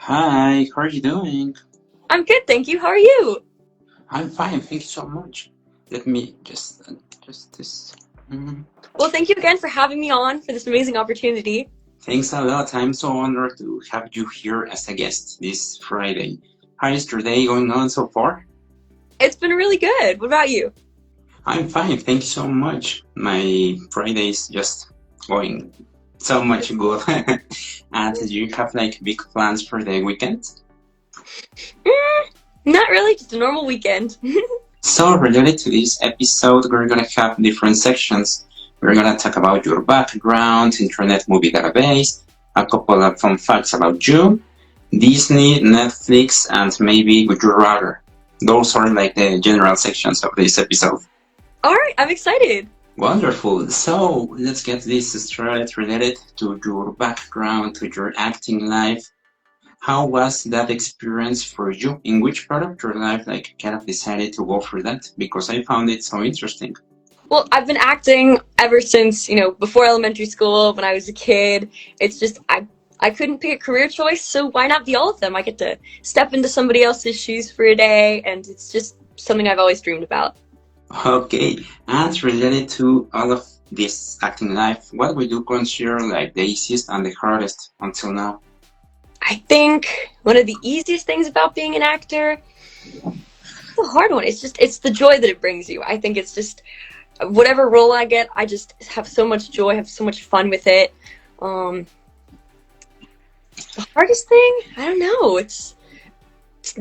Hi, how are you doing? I'm good, thank you. How are you? I'm fine, thank you so much. Let me just this. Mhm. Well, thank you again for having me on for this amazing opportunity. Thanks a lot. I'm so honored to have you here as a guest this Friday. How is your day going on so far? It's been really good. What about you? I'm fine, thank you so much. My Friday is just going so much good. And do you have like big plans for the weekend? Not really, just a normal weekend. So, related to this episode, we're gonna have different sections. We're gonna talk about your background, Internet Movie Database, a couple of fun facts about you, Disney, Netflix, and maybe Would You Rather. Those are like the general sections of this episode. All right, I'm excited. Wonderful. So, let's get this started related to your background, to your acting life. How was that experience for you? In which part of your life, like, kind of decided to go for that? Because I found it so interesting. Well, I've been acting ever since, before elementary school, when I was a kid. It's just I couldn't pick a career choice, so why not be all of them? I get to step into somebody else's shoes for a day, and it's just something I've always dreamed about. Okay, and related to all of this acting life, what would you consider like the easiest and the hardest until now? I think one of the easiest things about being an actor, it's a hard one. It's the joy that it brings you. I think it's just whatever role I get, I just have so much joy, have so much fun with it. Um, the hardest thing, I don't know. It's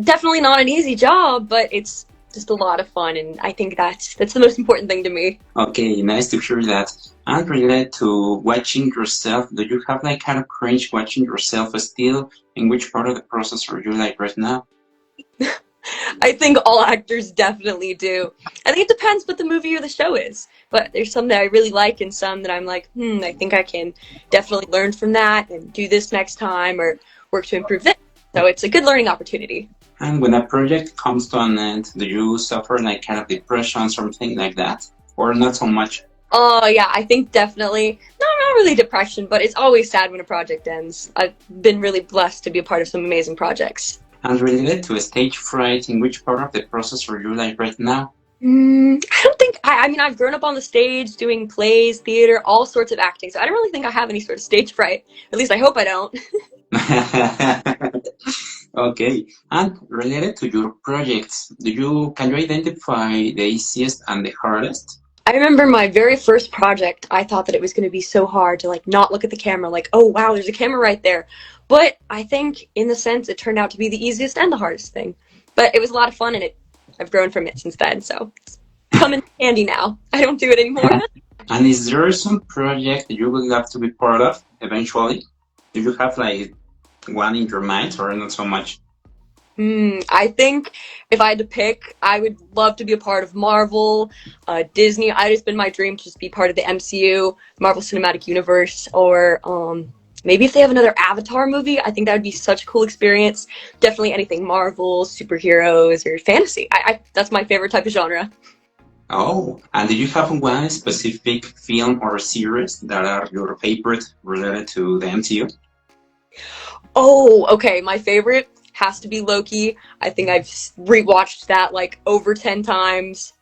definitely not an easy job, but it's just a lot of fun, and I think that's the most important thing to me. Okay, nice to hear that. And related to watching yourself, do you have like kind of cringe watching yourself still? In which part of the process are you like right now? I think all actors definitely do. I think it depends what the movie or the show is, but there's some that I really like and some that I'm like, I think I can definitely learn from that and do this next time or work to improve this. So it's a good learning opportunity. And when a project comes to an end, do you suffer like kind of depression or something like that? Or not so much? Oh yeah, I think definitely. No, not really depression, but it's always sad when a project ends. I've been really blessed to be a part of some amazing projects. And related to stage fright, in which part of the process are you like right now? I don't think I mean I've grown up on the stage doing plays, theater, all sorts of acting, so I don't really think I have any sort of stage fright. At least I hope I don't. Okay. And related to your projects, can you identify the easiest and the hardest? I remember my very first project, I thought that it was going to be so hard to like not look at the camera, like, oh wow, there's a camera right there. But I think in the sense it turned out to be the easiest and the hardest thing. But it was a lot of fun and I've grown from it since then, so it's come in handy now. I don't do it anymore. And is there some project you would love to be part of eventually? Do you have like one in your mind or not so much? I think if I had to pick, I would love to be a part of Marvel, Disney. It's been my dream to just be part of the MCU, Marvel Cinematic Universe, or maybe if they have another Avatar movie, I think that would be such a cool experience. Definitely anything Marvel, superheroes, or fantasy. That's my favorite type of genre. Oh, and do you have one specific film or series that are your favorite related to the MCU? Oh, okay. My favorite has to be Loki. I think I've rewatched that like over 10 times.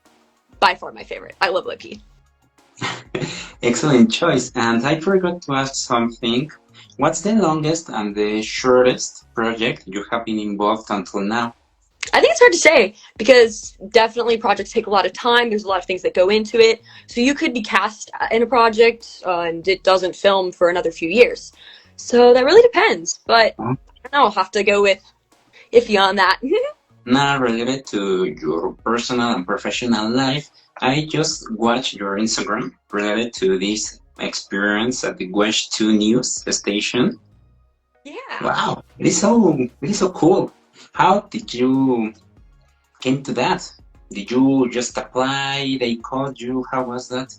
By far my favorite. I love Loki. Excellent choice. And I forgot to ask something. What's the longest and the shortest project you have been involved until now? I think it's hard to say because definitely projects take a lot of time. There's a lot of things that go into it. So you could be cast in a project and it doesn't film for another few years. So that really depends. But Huh? I don't know. I'll have to go with iffy on that. Now, related to your personal and professional life, I just watched your Instagram related to this experience at the Watch 2 News station. Yeah. Wow, it is so cool. How did you came to that? Did you just apply? They called you? How was that?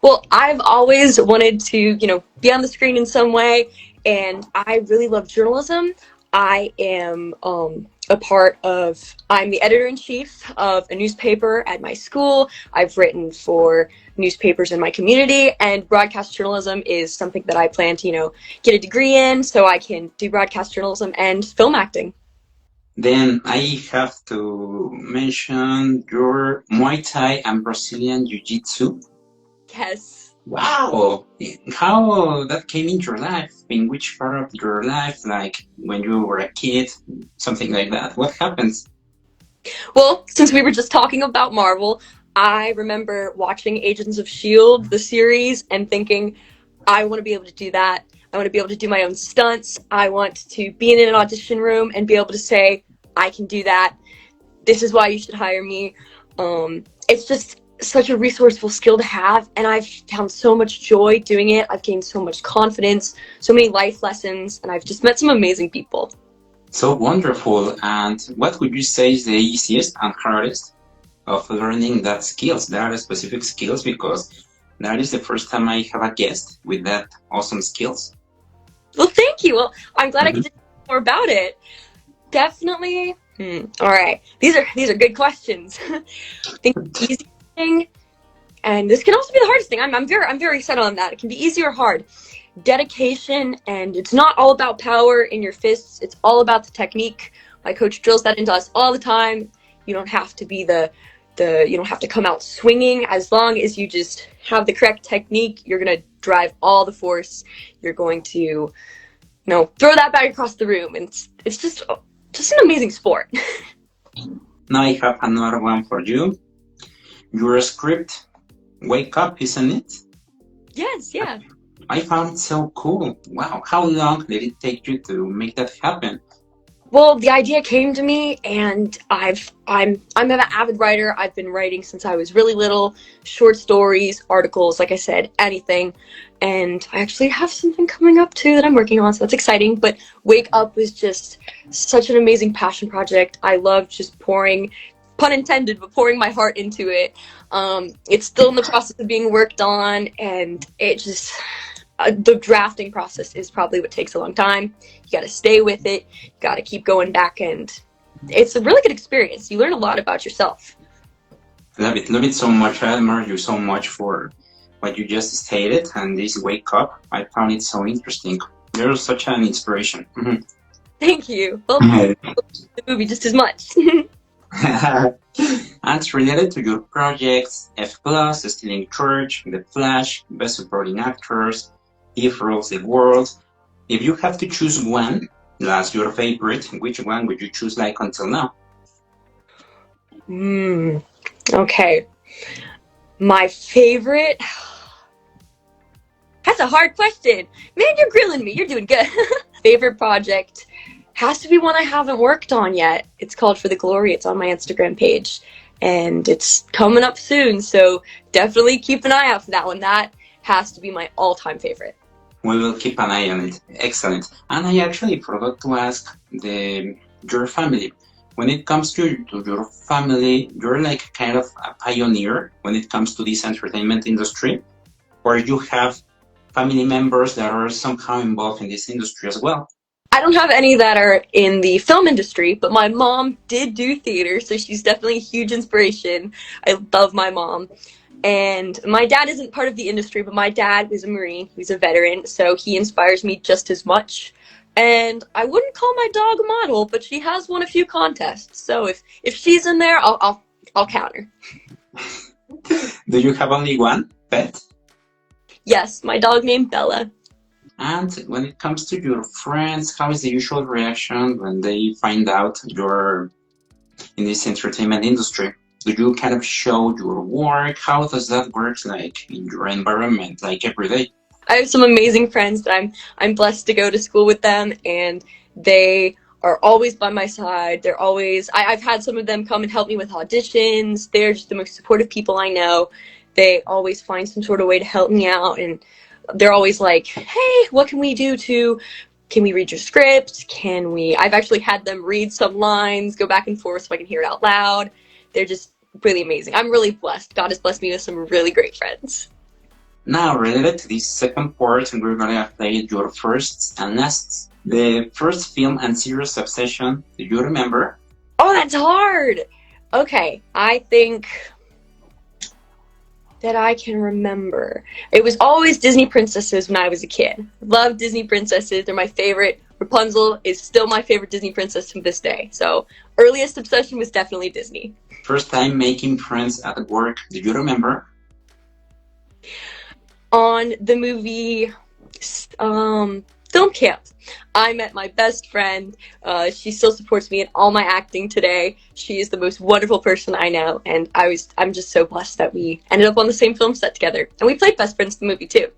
Well, I've always wanted to, be on the screen in some way, and I really love journalism. I am I'm the editor-in-chief of a newspaper at my school. I've written for newspapers in my community, and broadcast journalism is something that I plan to, get a degree in so I can do broadcast journalism and film acting. Then I have to mention your Muay Thai and Brazilian Jiu-Jitsu. Yes. Wow! How that came into your life? In which part of your life? Like when you were a kid? Something like that. What happens? Well, since we were just talking about Marvel, I remember watching Agents of S.H.I.E.L.D., the series, and thinking, I want to be able to do that. I want to be able to do my own stunts. I want to be in an audition room and be able to say, I can do that. This is why you should hire me. It's just such a resourceful skill to have, and I've found so much joy doing it. I've gained so much confidence, so many life lessons, and I've just met some amazing people. So wonderful. And what would you say is the easiest and hardest of learning that skills, that specific skills? Because that is the first time I have a guest with that awesome skills. Well, thank you. Well, I'm glad I could tell you more about it. Definitely. All right. These are good questions. I think the easiest thing, and this can also be the hardest thing. I'm very set on that. It can be easy or hard. Dedication, and it's not all about power in your fists. It's all about the technique. My coach drills that into us all the time. You don't have to be you don't have to come out swinging. As long as you just have the correct technique, you're gonna drive all the force. You're going to, throw that back across the room, and it's just an amazing sport. Now I have another one for you. Your script, Wake Up, isn't it? Yes, yeah. I found it so cool. Wow, how long did it take you to make that happen? Well, the idea came to me, and I'm an avid writer. I've been writing since I was really little, short stories, articles, like I said, anything. And I actually have something coming up too that I'm working on, so that's exciting. But Wake Up was just such an amazing passion project. I love just pouring, pun intended, but pouring my heart into it. It's still in the process of being worked on, and it just the drafting process is probably what takes a long time. You got to stay with it. You got to keep going back, and it's a really good experience. You learn a lot about yourself. Love it so much. I admire you so much for what you just stated, and this Wake Up, I found it so interesting. You're such an inspiration. Thank you. Well, the movie just as much. And it's related to your projects, F+, Stealing Church, The Flash, Best Supporting Actors, If Rules the World. If you have to choose one, that's your favorite, which one would you choose like until now? Okay. My favorite? That's a hard question. Man, you're grilling me. You're doing good. Favorite project has to be one I haven't worked on yet. It's called For the Glory. It's on my Instagram page, and it's coming up soon, so definitely keep an eye out for that one. That has to be my all-time favorite. We will keep an eye on it. Excellent. And I actually forgot to ask your family. When it comes to your family, you're like kind of a pioneer when it comes to this entertainment industry, or you have family members that are somehow involved in this industry as well? I don't have any that are in the film industry, but my mom did do theater, so she's definitely a huge inspiration. I love my mom. And my dad isn't part of the industry, but my dad was a Marine. He's a veteran, so he inspires me just as much. And I wouldn't call my dog a model, but she has won a few contests. So if she's in there, I'll count her. Do you have only one pet? Yes, my dog named Bella. And when it comes to your friends, how is the usual reaction when they find out you're in this entertainment industry? Do you kind of show your work? How does that work like in your environment, like every day? I have some amazing friends that I'm blessed to go to school with them, and they are always by my side. They're always I've had some of them come and help me with auditions. They're just the most supportive people I know. They always find some sort of way to help me out, and they're always like, hey, what can we do can we read your script? I've actually had them read some lines, go back and forth so I can hear it out loud. They're just really amazing. I'm really blessed. God has blessed me with some really great friends. Now, related to this second part, we're gonna play your firsts and lasts. The first film and series obsession, do you remember? Oh, that's hard. Okay, I think that I can remember. It was always Disney princesses when I was a kid. Love Disney princesses. They're my favorite. Rapunzel is still my favorite Disney princess to this day. So, earliest obsession was definitely Disney. First time making friends at work, do you remember? On the movie Film Camp, I met my best friend. She still supports me in all my acting today. She is the most wonderful person I know, and I'm just so blessed that we ended up on the same film set together. And we played best friends in the movie too.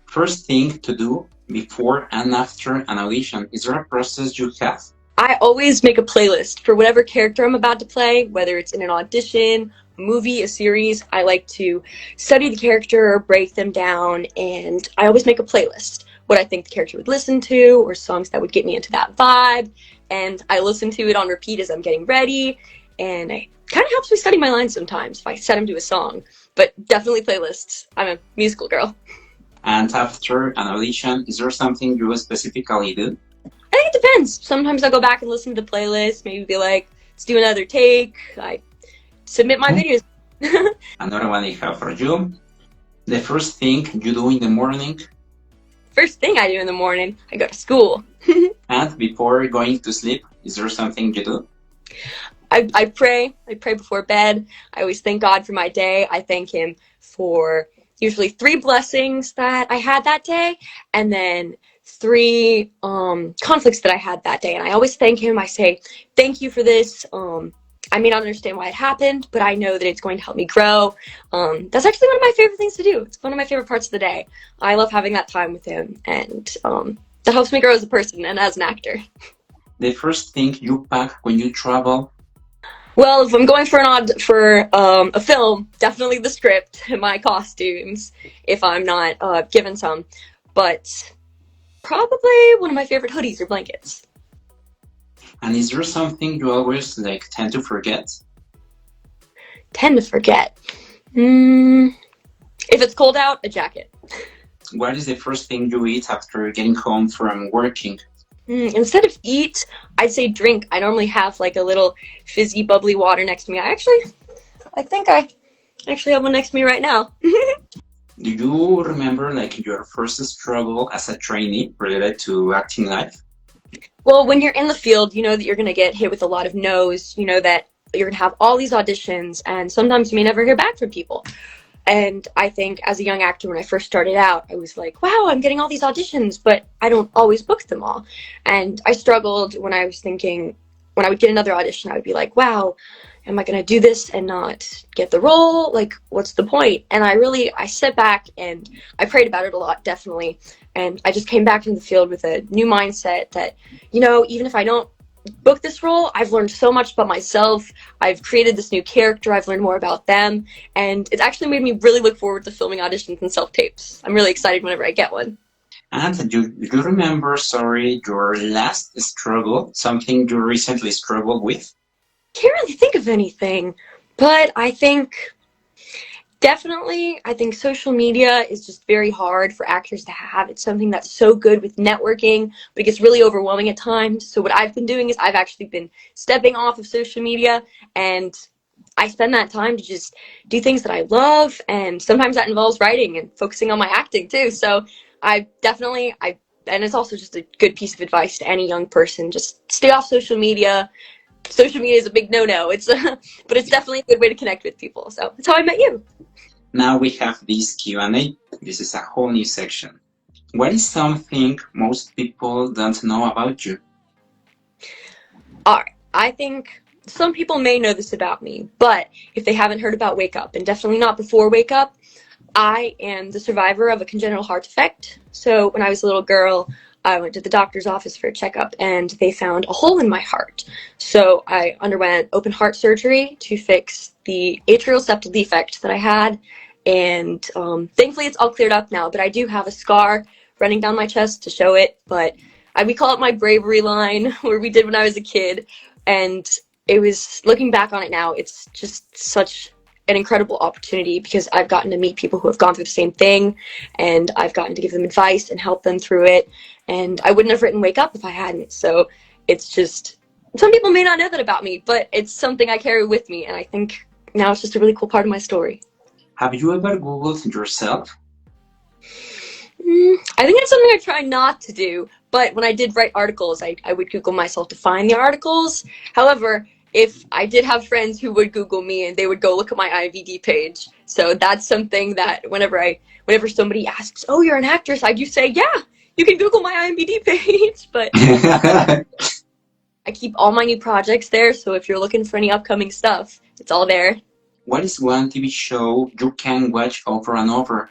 First thing to do before and after an audition, is there a process you have? I always make a playlist for whatever character I'm about to play, whether it's in an audition, a movie, a series. I like to study the character, break them down, and I always make a playlist. What I think the character would listen to, or songs that would get me into that vibe. And I listen to it on repeat as I'm getting ready. And it kind of helps me study my lines sometimes if I set them to a song. But definitely playlists. I'm a musical girl. And after an audition, is there something you specifically do? I think it depends. Sometimes I'll go back and listen to the playlist, maybe be like, let's do another take. I submit my videos. Another one I have for you. The first thing you do in the morning. First thing I do in the morning, I go to school. And before going to sleep, is there something you do? I pray. I pray before bed. I always thank God for my day. I thank Him for usually 3 blessings that I had that day, and then 3 conflicts that I had that day. And I always thank Him. I say, thank you for this. I may not understand why it happened, but I know that it's going to help me grow. That's actually one of my favorite things to do. It's one of my favorite parts of the day. I love having that time with Him, and that helps me grow as a person and as an actor. The first thing you pack when you travel. Well, if I'm going for a film, definitely the script, my costumes, if I'm not given some. But probably one of my favorite hoodies or blankets. And is there something you always tend to forget? Tend to forget. If it's cold out, a jacket. What is the first thing you eat after getting home from working? Instead of eat, I'd say drink. I normally have like a little fizzy, bubbly water next to me. I think I actually have one next to me right now. Do you remember your first struggle as a trainee related to acting life? Well, when you're in the field, you know that you're going to get hit with a lot of no's. You know that you're going to have all these auditions, and sometimes you may never hear back from people. And I think as a young actor, when I first started out, I was like, wow, I'm getting all these auditions, but I don't always book them all. And I struggled when I was thinking, when I would get another audition, I would be like, wow, am I going to do this and not get the role? Like, what's the point? And I sat back and I prayed about it a lot, definitely. And I just came back into the field with a new mindset that, even if I don't book this role, I've learned so much about myself. I've created this new character. I've learned more about them. And it's actually made me really look forward to filming auditions and self-tapes. I'm really excited whenever I get one. And do you remember, your last struggle, something you recently struggled with? Can't really think of anything, but I think social media is just very hard for actors to have. It's something that's so good with networking, but it gets really overwhelming at times. So what I've been doing is I've actually been stepping off of social media, and I spend that time to just do things that I love, and sometimes that involves writing and focusing on my acting too. So and it's also just a good piece of advice to any young person, just stay off social media. Social media is a big no-no. But it's definitely a good way to connect with people. So that's how I met you. Now we have this Q&A. This is a whole new section. What is something most people don't know about you? All right. I think some people may know this about me, but if they haven't heard about Wake Up, and definitely not before Wake Up, I am the survivor of a congenital heart defect. So when I was a little girl, I went to the doctor's office for a checkup, and they found a hole in my heart. So I underwent open heart surgery to fix the atrial septal defect that I had, and thankfully it's all cleared up now, but I do have a scar running down my chest to show it, but we call it my bravery line, where we did when I was a kid, and it was, looking back on it now, it's just such an incredible opportunity because I've gotten to meet people who have gone through the same thing, and I've gotten to give them advice and help them through it. And I wouldn't have written Wake Up if I hadn't. So it's just, some people may not know that about me, but it's something I carry with me. And I think now it's just a really cool part of my story. Have you ever Googled yourself? I think it's something I try not to do, but when I did write articles, I would Google myself to find the articles. However, if I did have friends who would Google me and they would go look at my IMDb page. So that's something that whenever somebody asks, "Oh, you're an actress," I do say, "Yeah, you can Google my IMDb page." But I keep all my new projects there, so if you're looking for any upcoming stuff, it's all there. What is one TV show you can watch over and over?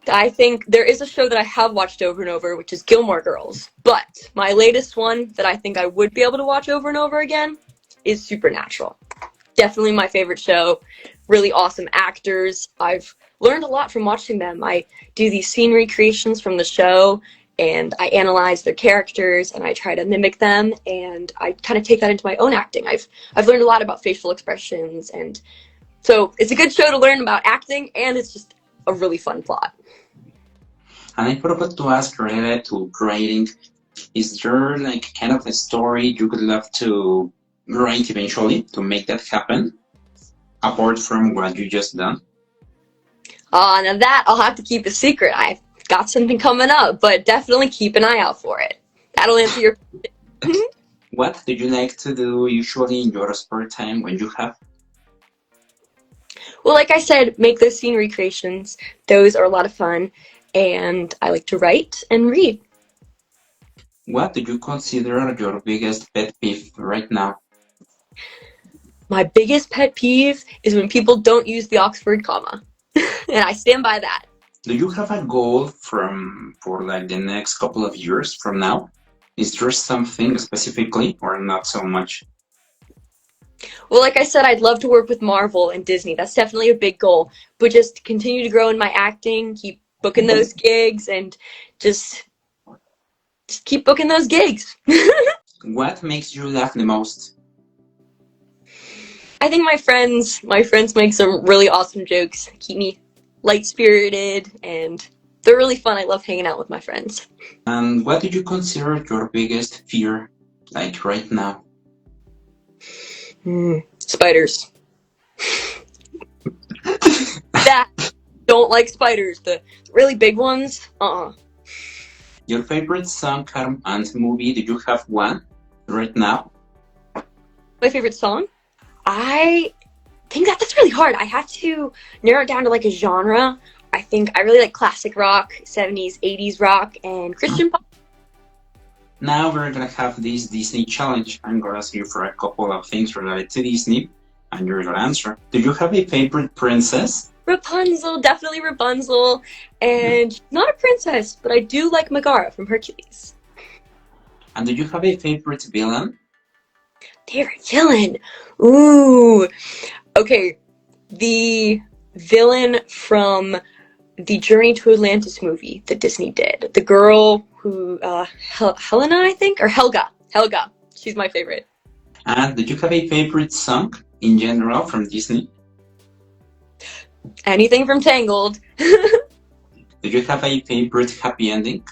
I think there is a show that I have watched over and over, which is Gilmore Girls. But my latest one that I think I would be able to watch over and over again is Supernatural. Definitely my favorite show. Really awesome actors. I've learned a lot from watching them. I do these scene recreations from the show, and I analyze their characters, and I try to mimic them, and I kind of take that into my own acting. I've learned a lot about facial expressions, and so it's a good show to learn about acting, and it's just a really fun plot. And I forgot to ask related to writing, is there like kind of a story you would love to write eventually to make that happen, apart from what you just done? Now that I'll have to keep a secret. I've got something coming up, but definitely keep an eye out for it. That'll answer your question. What do you like to do usually in your spare time when you have? Well, like I said, make those scene recreations. Those are a lot of fun. And I like to write and read. What do you consider your biggest pet peeve right now? My biggest pet peeve is when people don't use the Oxford comma. And I stand by that. Do you have a goal for like the next couple of years from now? Is there something specifically or not so much? Well, like I said, I'd love to work with Marvel and Disney. That's definitely a big goal. But just continue to grow in my acting, keep booking those gigs, and just keep booking those gigs. What makes you laugh the most? I think my friends make some really awesome jokes, keep me light-spirited, and they're really fun. I love hanging out with my friends. And what do you consider your biggest fear, like right now? Spiders. That don't like spiders. The really big ones. Your favorite song and movie? Do you have one right now? My favorite song? I think that's really hard. I have to narrow it down to like a genre. I think I really like classic rock, 70s, 80s rock, and Christian pop. Now we're gonna have this Disney challenge. I'm gonna ask you for a couple of things related to Disney, and you're gonna answer. Do you have a favorite princess? Rapunzel, definitely Rapunzel. And she's not a princess, but I do like Megara from Hercules. And do you have a favorite villain? Favorite villain? Ooh. Okay, the villain from the Journey to Atlantis movie that Disney did. The girl who, Helena, I think? Or Helga. Helga. She's my favorite. And do you have a favorite song in general from Disney? Anything from Tangled. Do you have a favorite happy ending?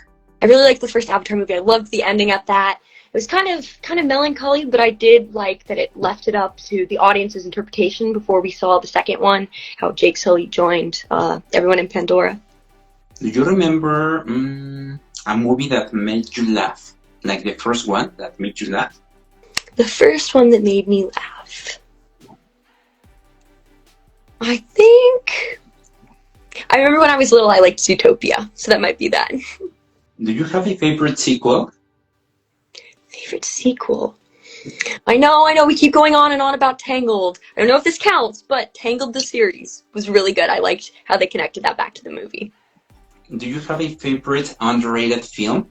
I really liked the first Avatar movie. I loved the ending at that. It was kind of melancholy, but I did like that it left it up to the audience's interpretation before we saw the second one, how Jake Sully joined everyone in Pandora. Do you remember a movie that made you laugh? Like the first one that made you laugh? The first one that made me laugh. I think I remember when I was little I liked Zootopia, so that might be that. Do you have a favorite sequel? Favorite sequel? I know, we keep going on and on about Tangled. I don't know if this counts, but Tangled the series was really good. I liked how they connected that back to the movie. Do you have a favorite underrated film?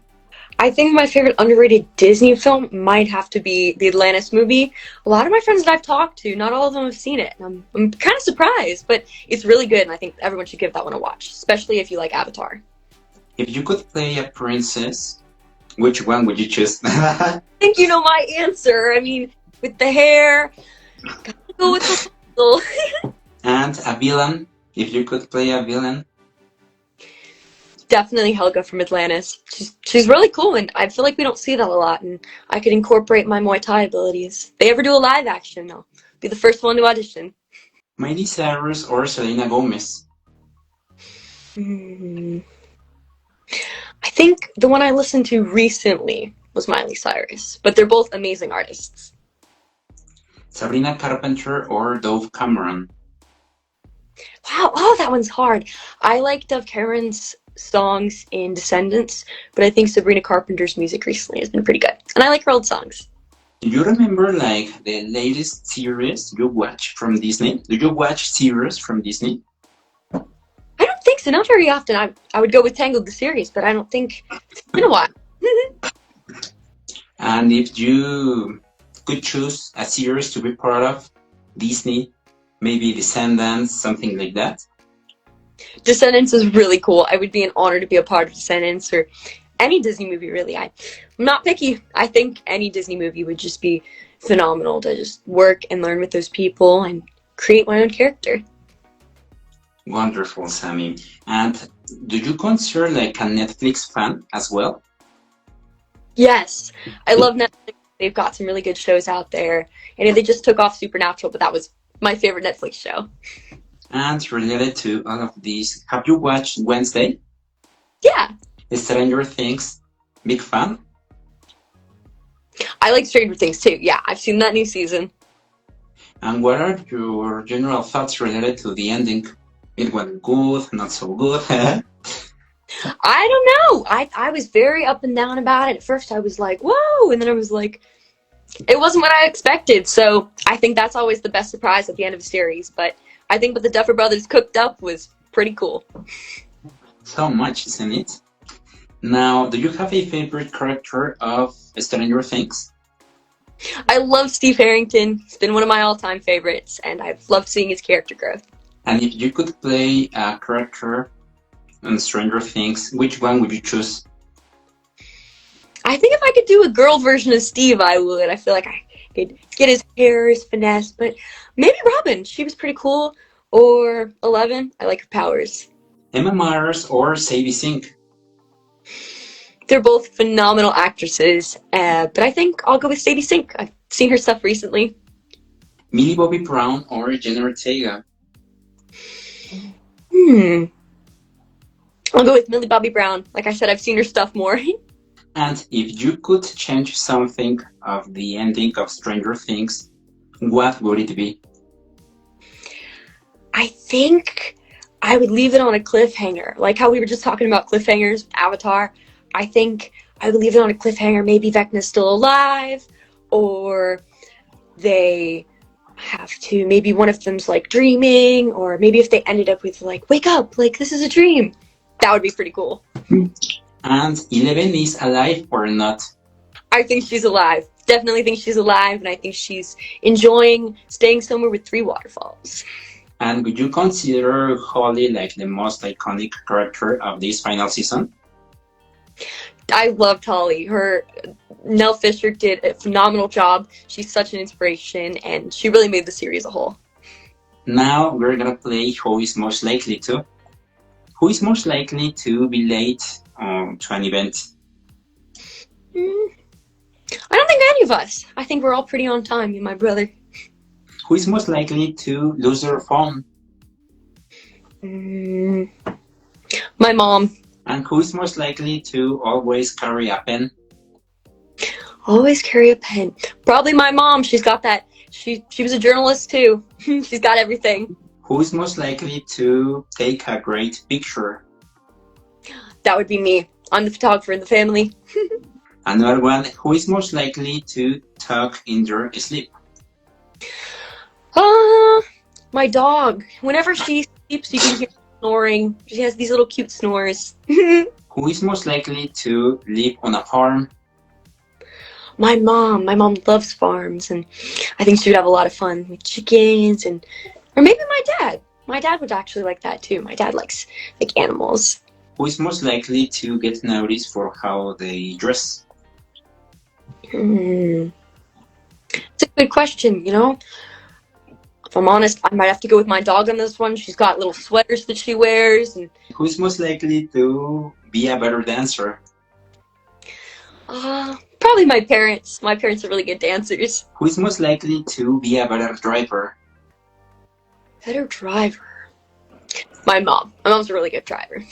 I think my favorite underrated Disney film might have to be the Atlantis movie. A lot of my friends that I've talked to, not all of them have seen it. And I'm kind of surprised, but it's really good, and I think everyone should give that one a watch, especially if you like Avatar. If you could play a princess, which one would you choose? I think you know my answer. I mean, with the hair, gotta go with So, And a villain, if you could play a villain. definitely Helga from Atlantis. She's really cool, and I feel like we don't see that a lot. And I could incorporate my Muay Thai abilities. If they ever do a live action, I'll be the first one to audition. Miley Cyrus or Selena Gomez. Hmm. I think the one I listened to recently was Miley Cyrus, but they're both amazing artists. Sabrina Carpenter or Dove Cameron. Wow, oh, that one's hard. I like Dove Cameron's songs in Descendants, but I think Sabrina Carpenter's music recently has been pretty good. And I like her old songs. Do you remember like the latest series you watch from Disney? Do you watch series from Disney? I don't think so, not very often. I would go with Tangled the series, but I don't think it's been a while. And if you could choose a series to be part of, Disney, maybe Descendants, something like that? Descendants is really cool. I would be an honor to be a part of Descendants or any Disney movie, really. I'm not picky. I think any Disney movie would just be phenomenal to just work and learn with those people and create my own character. Wonderful, Sammy. And do you consider like a Netflix fan as well? Yes, I love Netflix. They've got some really good shows out there. And they just took off Supernatural, but that was my favorite Netflix show. And related to all of these, have you watched Wednesday? Yeah. Stranger Things, big fan? I like Stranger Things too. Yeah, I've seen that new season. And what are your general thoughts related to the ending? It went good, not so good. I don't know. I was very up and down about it. At first I was like, whoa, and then I was like, it wasn't what I expected. So I think that's always the best surprise at the end of a series. But I think what the Duffer Brothers cooked up was pretty cool. So much, isn't it? Now, do you have a favorite character of Stranger Things? I love Steve Harrington. He's been one of my all-time favorites, and I've loved seeing his character growth. And if you could play a character on Stranger Things, which one would you choose? I think if I could do a girl version of Steve, I would. I feel like I could get his hair, his finesse, but maybe Robin. She was pretty cool. Or 11. I like her powers. Emma Myers or Sadie Sink? They're both phenomenal actresses, but I think I'll go with Sadie Sink. I've seen her stuff recently. Millie Bobby Brown or Jenna Ortega? I'll go with Millie Bobby Brown. Like I said, I've seen her stuff more. And if you could change something of the ending of Stranger Things, what would it be? I think I would leave it on a cliffhanger. Like how we were just talking about cliffhangers with Avatar. I think I would leave it on a cliffhanger. Maybe Vecna's still alive, or they have to, maybe one of them's like dreaming, or maybe if they ended up with like, wake up, like this is a dream. That would be pretty cool. And 11 is alive or not? I think she's alive. Definitely think she's alive, and I think she's enjoying staying somewhere with 3 waterfalls. And would you consider Holly like the most iconic character of this final season? I loved Holly. Nell Fisher did a phenomenal job. She's such an inspiration, and she really made the series a whole. Now we're gonna play Who is Most Likely To. Who is most likely to be late to an event? I don't think any of us. I think we're all pretty on time, me and my brother. Who is most likely to lose their phone? My mom. And who is most likely to always carry a pen? Always carry a pen. Probably my mom. She's got that. She was a journalist too. She's got everything. Who is most likely to take a great picture? That would be me. I'm the photographer in the family. Another one, who is most likely to talk in their sleep? My dog. Whenever she sleeps, you can hear her snoring. She has these little cute snores. Who is most likely to live on a farm? My mom. My mom loves farms, and I think she would have a lot of fun with chickens, or maybe my dad. My dad would actually like that too. My dad likes animals. Who is most likely to get noticed for how they dress? It's a good question, If I'm honest, I might have to go with my dog on this one. She's got little sweaters that she wears. And Who's most likely to be a better dancer? probably my parents. My parents are really good dancers. Who's most likely to be a better driver? Better driver. My mom. My mom's a really good driver.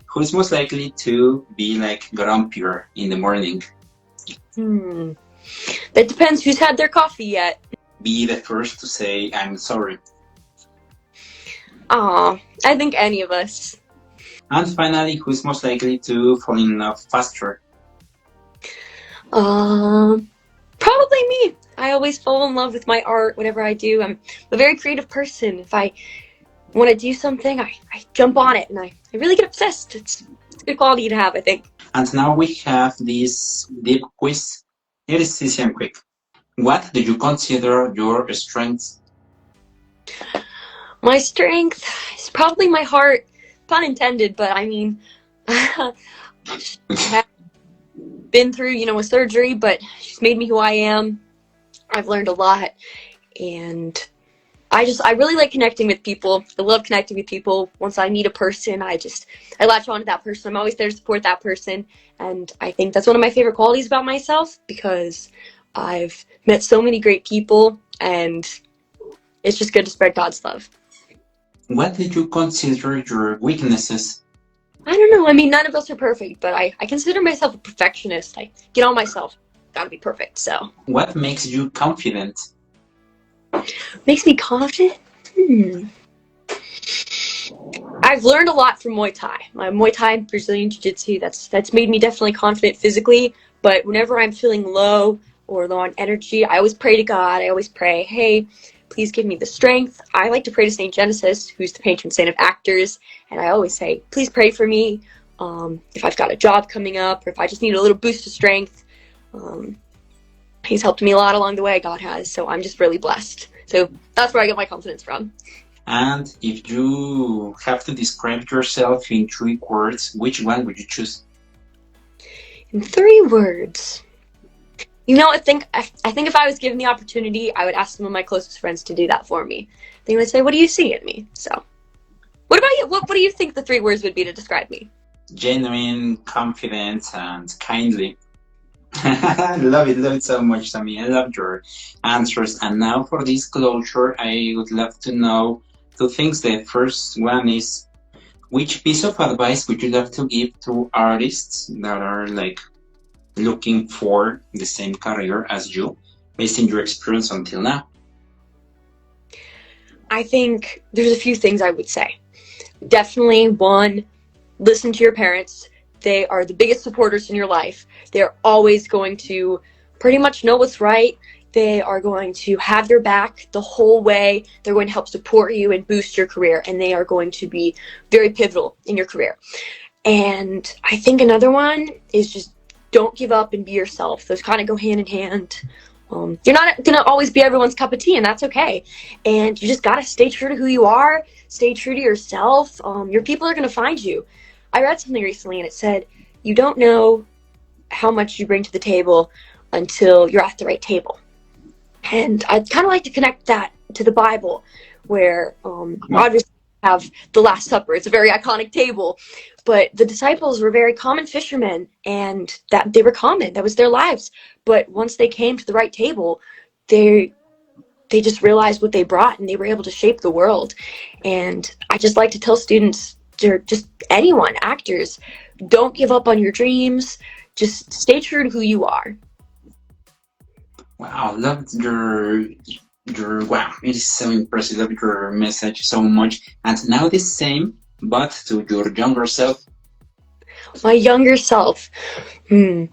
Who's most likely to be like grumpier in the morning? That depends who's had their coffee yet. Be the first to say, I'm sorry. I think any of us. And finally, who's most likely to fall in love faster? Probably me. I always fall in love with my art, whatever I do. I'm a very creative person. If I want to do something, I jump on it and I really get obsessed. It's a good quality to have, I think. And now we have this deep quiz. It is easy and quick. What do you consider your strengths? My strength is probably my heart. Pun intended, but I mean, I've been through, a surgery, but she's made me who I am. I've learned a lot, and I really like connecting with people. I love connecting with people. Once I meet a person, I latch on to that person. I'm always there to support that person, and I think that's one of my favorite qualities about myself, because I've met so many great people, and it's just good to spread God's love. What did you consider your weaknesses? I don't know. I mean, none of us are perfect, but I consider myself a perfectionist. I get on myself. Gotta be perfect, so. What makes you confident? Makes me confident? I've learned a lot from Muay Thai. My Muay Thai and Brazilian Jiu-Jitsu, that's made me definitely confident physically, but whenever I'm feeling low or low on energy, I always pray to God. I always pray, hey, please give me the strength. I like to pray to St. Genesis, who's the patron saint of actors, and I always say, please pray for me if I've got a job coming up, or if I just need a little boost of strength. He's helped me a lot along the way, God has, so I'm just really blessed. So that's where I get my confidence from. And if you have to describe yourself in 3 words, which one would you choose? In 3 words. I think if I was given the opportunity, I would ask some of my closest friends to do that for me. They would say, what do you see in me? So, what about you? What do you think the 3 words would be to describe me? Genuine, confident, and kindly. I love it so much, Sammy. I love your answers. And now for this closure, I would love to know 2 things. The first one is, which piece of advice would you love to give to artists that are like looking for the same career as you, based on your experience until now? I think there's a few things I would say. Definitely, 1, listen to your parents. They are the biggest supporters in your life. They're always going to pretty much know what's right. They are going to have your back the whole way. They're going to help support you and boost your career, and they are going to be very pivotal in your career. And I think another one is just don't give up and be yourself. Those kind of go hand in hand. You're not going to always be everyone's cup of tea, and that's okay. And you just got to stay true to who you are, stay true to yourself. Your people are going to find you. I read something recently, and it said, you don't know how much you bring to the table until you're at the right table. And I'd kind of like to connect that to the Bible, where obviously we have the Last Supper. It's a very iconic table, but the disciples were very common fishermen, and that they were common. That was their lives. But once they came to the right table, they just realized what they brought, and they were able to shape the world. And I just like to tell students, or just anyone, actors, don't give up on your dreams. Just stay true to who you are. Wow, love your wow, it is so impressive. Love your message so much. And now the same, but to your younger self. My younger self. Your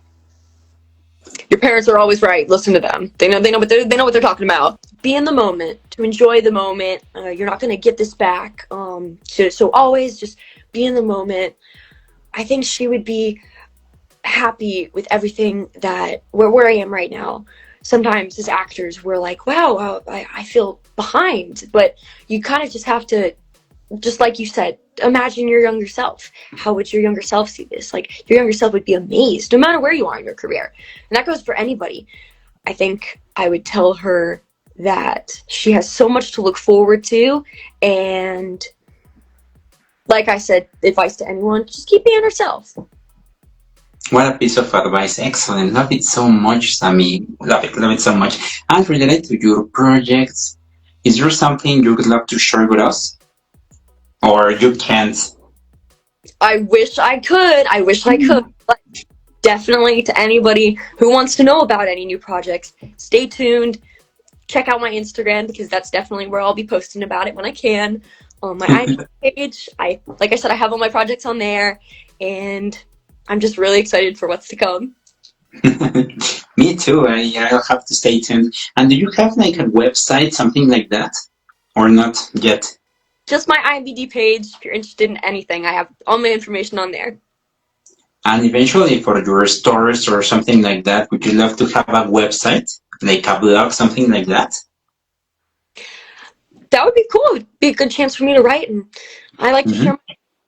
parents are always right. Listen to them. They know what they're talking about. Be in the moment. To enjoy the moment. You're not going to get this back. So always just be in the moment. I think she would be happy with everything that where I am right now. Sometimes as actors, we're like, wow, I feel behind. But you kind of just have to, just like you said, imagine your younger self. How would your younger self see this? Like, your younger self would be amazed, no matter where you are in your career. And that goes for anybody. I think I would tell her that she has so much to look forward to. And like I said, advice to anyone, just keep being herself. What a piece of advice. Excellent. Love it so much, Sammy. Love it so much. And related to your projects, is there something you would love to share with us? Or you can't? I wish I could. I wish I could. But definitely to anybody who wants to know about any new projects, stay tuned. Check out my Instagram because that's definitely where I'll be posting about it when I can. On my IMDb page, like I said, I have all my projects on there, and I'm just really excited for what's to come. Me too. I'll have to stay tuned. And do you have like a website, something like that? Or not yet? Just my IMDb page. If you're interested in anything, I have all my information on there. And eventually for your stores or something like that, would you love to have a website? Like a blog, something like that? That would be cool. It would be a good chance for me to write, and I like to share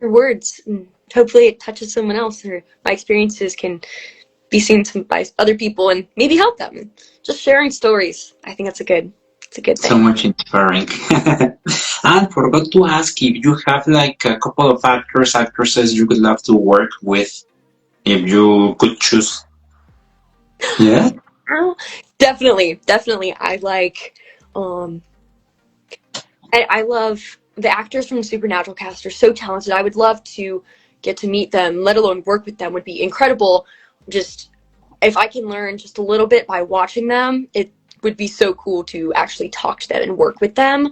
my words, and hopefully it touches someone else, or my experiences can be seen by other people and maybe help them. Just sharing stories. I think it's a good thing. So much inspiring. And forgot to ask if you have like a couple of actresses you would love to work with if you could choose. Yeah? Definitely. I like, I love the actors from the Supernatural cast are so talented. I would love to get to meet them, let alone work with them would be incredible. Just if I can learn just a little bit by watching them, it would be so cool to actually talk to them and work with them.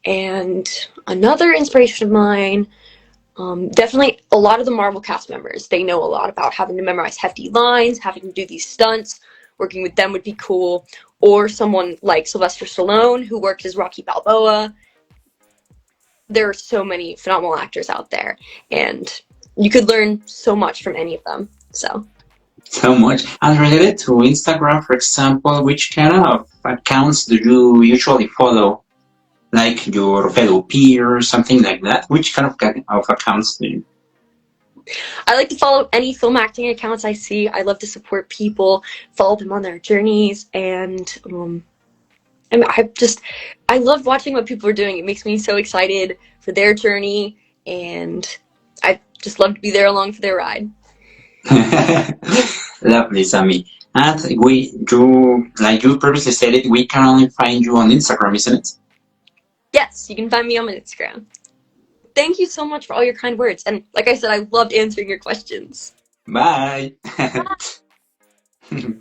And another inspiration of mine, definitely a lot of the Marvel cast members. They know a lot about having to memorize hefty lines, having to do these stunts. Working with them would be cool. Or someone like Sylvester Stallone, who worked as Rocky Balboa. There are so many phenomenal actors out there, and you could learn so much from any of them. So much. And related to Instagram, for example, which kind of accounts do you usually follow? Like your fellow peers, something like that? Which kind of accounts do you? I like to follow any film acting accounts I see. I love to support people, follow them on their journeys, and I love watching what people are doing. It makes me so excited for their journey, and I just love to be there along for their ride. Lovely, Sammy. And like you previously said it, we can only find you on Instagram, isn't it? Yes, you can find me on my Instagram. Thank you so much for all your kind words. And like I said, I loved answering your questions. Bye. Bye.